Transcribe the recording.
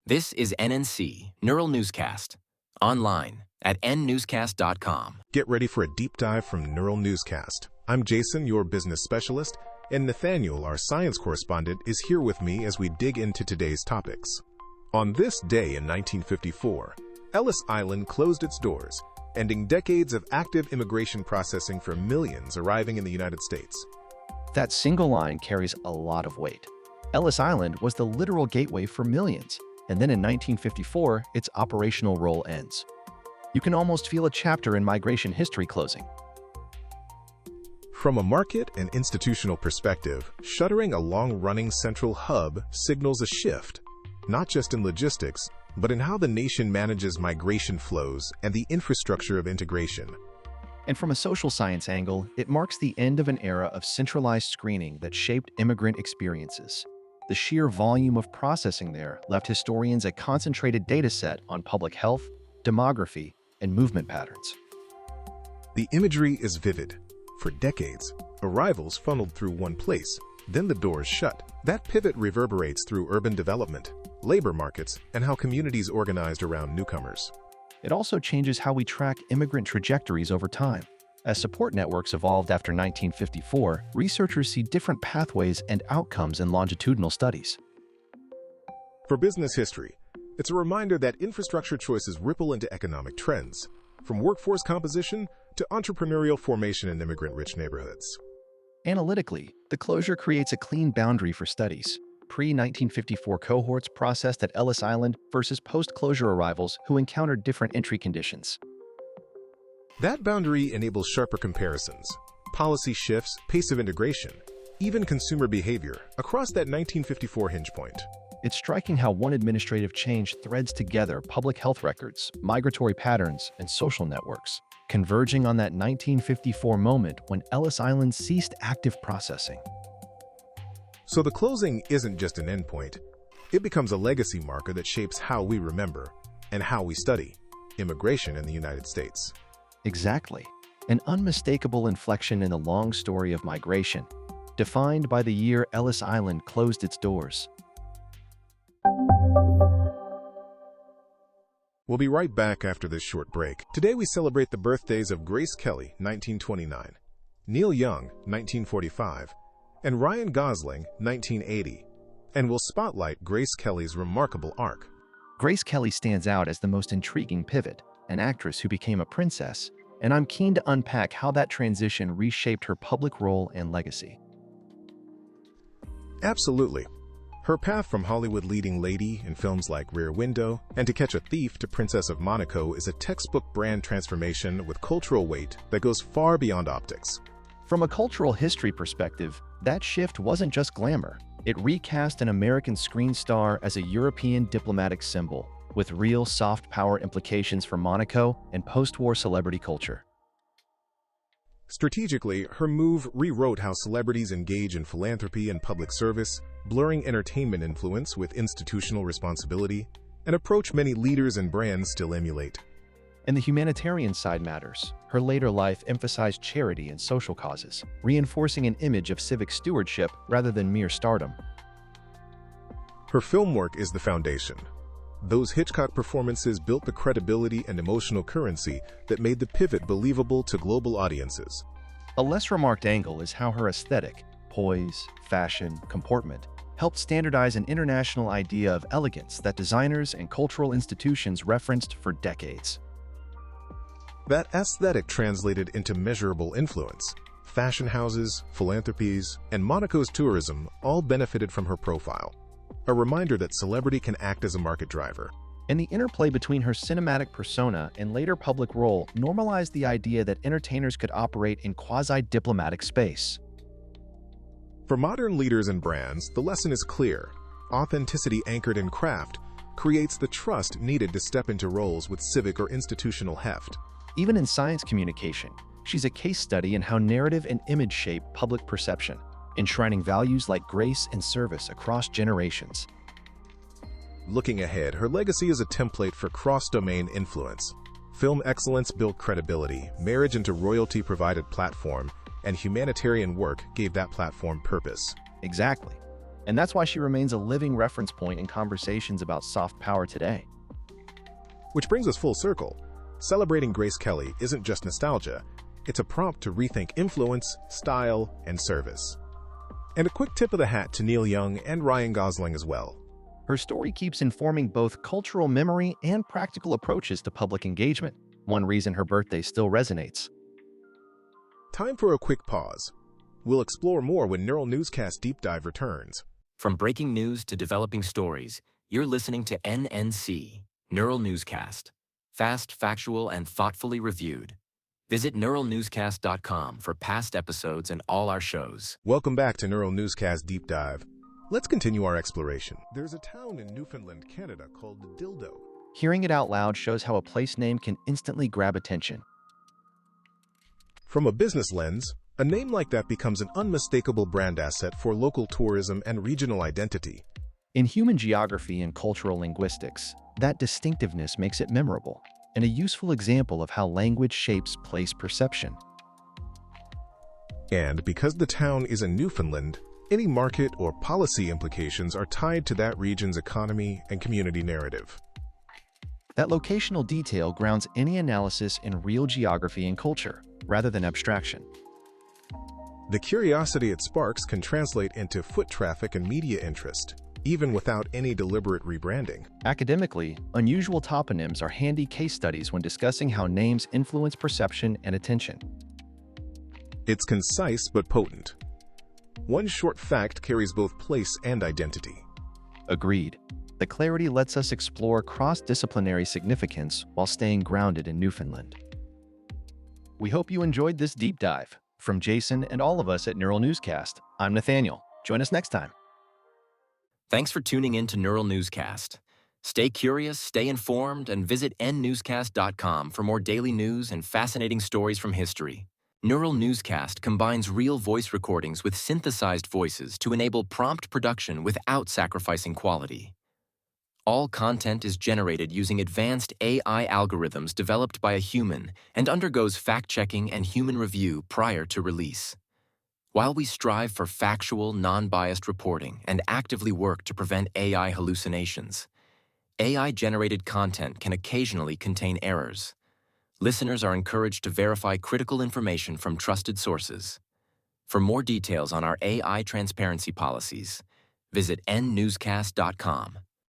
This is NNC, Neural Newscast, online at nnewscast.com. Get ready for a deep dive from Neural Newscast. I'm Jason, your business specialist, and Nathaniel, our science correspondent, is here with me as we dig into today's topics. On this day in 1954, Ellis Island closed its doors, ending decades of active immigration processing for millions arriving in the United States. That single line carries a lot of weight. Ellis Island was the literal gateway for millions, and then in 1954, its operational role ends. You can almost feel a chapter in migration history closing. From a market and institutional perspective, shuttering a long-running central hub signals a shift, not just in logistics, but in how the nation manages migration flows and the infrastructure of integration. And from a social science angle, it marks the end of an era of centralized screening that shaped immigrant experiences. The sheer volume of processing there left historians a concentrated data set on public health, demography, and movement patterns. The imagery is vivid. For decades, arrivals funneled through one place, then the doors shut. That pivot reverberates through urban development, labor markets, and how communities organized around newcomers. It also changes how we track immigrant trajectories over time. As support networks evolved after 1954, researchers see different pathways and outcomes in longitudinal studies. For business history, it's a reminder that infrastructure choices ripple into economic trends, from workforce composition to entrepreneurial formation in immigrant-rich neighborhoods. Analytically, the closure creates a clean boundary for studies. Pre-1954 cohorts processed at Ellis Island versus post-closure arrivals who encountered different entry conditions. That boundary enables sharper comparisons, policy shifts, pace of integration, even consumer behavior across that 1954 hinge point. It's striking how one administrative change threads together public health records, migratory patterns, and social networks, converging on that 1954 moment when Ellis Island ceased active processing. So the closing isn't just an endpoint. It becomes a legacy marker that shapes how we remember and how we study immigration in the United States. Exactly. An unmistakable inflection in the long story of migration, defined by the year Ellis Island closed its doors. We'll be right back after this short break. Today we celebrate the birthdays of Grace Kelly, 1929, Neil Young, 1945, and Ryan Gosling, 1980, and we'll spotlight Grace Kelly's remarkable arc. Grace Kelly stands out as the most intriguing pivot, an actress who became a princess, and I'm keen to unpack how that transition reshaped her public role and legacy. Absolutely. Her path from Hollywood leading lady in films like Rear Window and To Catch a Thief to Princess of Monaco is a textbook brand transformation with cultural weight that goes far beyond optics. From a cultural history perspective, that shift wasn't just glamour. It recast an American screen star as a European diplomatic symbol, with real soft power implications for Monaco and post-war celebrity culture. Strategically, her move rewrote how celebrities engage in philanthropy and public service, blurring entertainment influence with institutional responsibility, an approach many leaders and brands still emulate. And the humanitarian side matters. Her later life emphasized charity and social causes, reinforcing an image of civic stewardship rather than mere stardom. Her film work is the foundation. Those Hitchcock performances built the credibility and emotional currency that made the pivot believable to global audiences. A less remarked angle is how her aesthetic, poise, fashion, comportment, helped standardize an international idea of elegance that designers and cultural institutions referenced for decades. That aesthetic translated into measurable influence. Fashion houses, philanthropies, and Monaco's tourism all benefited from her profile. A reminder that celebrity can act as a market driver. And the interplay between her cinematic persona and later public role normalized the idea that entertainers could operate in quasi-diplomatic space. For modern leaders and brands, the lesson is clear. Authenticity anchored in craft creates the trust needed to step into roles with civic or institutional heft. Even in science communication, she's a case study in how narrative and image shape public perception, enshrining values like grace and service across generations. Looking ahead, her legacy is a template for cross-domain influence. Film excellence built credibility, marriage into royalty provided platform, and humanitarian work gave that platform purpose. Exactly. And that's why she remains a living reference point in conversations about soft power today. Which brings us full circle. Celebrating Grace Kelly isn't just nostalgia, it's a prompt to rethink influence, style, and service. And a quick tip of the hat to Neil Young and Ryan Gosling as well. Her story keeps informing both cultural memory and practical approaches to public engagement, one reason her birthday still resonates. Time for a quick pause. We'll explore more when Neural Newscast Deep Dive returns. From breaking news to developing stories, you're listening to NNC, Neural Newscast. Fast, factual, and thoughtfully reviewed. Visit neuralnewscast.com for past episodes and all our shows. Welcome back to Neural Newscast Deep Dive. Let's continue our exploration. There's a town in Newfoundland, Canada called Dildo. Hearing it out loud shows how a place name can instantly grab attention. From a business lens, a name like that becomes an unmistakable brand asset for local tourism and regional identity. In human geography and cultural linguistics, that distinctiveness makes it memorable, and a useful example of how language shapes place perception. And because the town is in Newfoundland, any market or policy implications are tied to that region's economy and community narrative. That locational detail grounds any analysis in real geography and culture, rather than abstraction. The curiosity it sparks can translate into foot traffic and media interest, even without any deliberate rebranding. Academically, unusual toponyms are handy case studies when discussing how names influence perception and attention. It's concise but potent. One short fact carries both place and identity. Agreed. The clarity lets us explore cross-disciplinary significance while staying grounded in Newfoundland. We hope you enjoyed this deep dive. From Jason and all of us at Neural Newscast, I'm Nathaniel. Join us next time. Thanks for tuning in to Neural Newscast. Stay curious, stay informed, and visit nnewscast.com for more daily news and fascinating stories from history. Neural Newscast combines real voice recordings with synthesized voices to enable prompt production without sacrificing quality. All content is generated using advanced AI algorithms developed by a human and undergoes fact-checking and human review prior to release. While we strive for factual, non-biased reporting and actively work to prevent AI hallucinations, AI-generated content can occasionally contain errors. Listeners are encouraged to verify critical information from trusted sources. For more details on our AI transparency policies, visit nnewscast.com.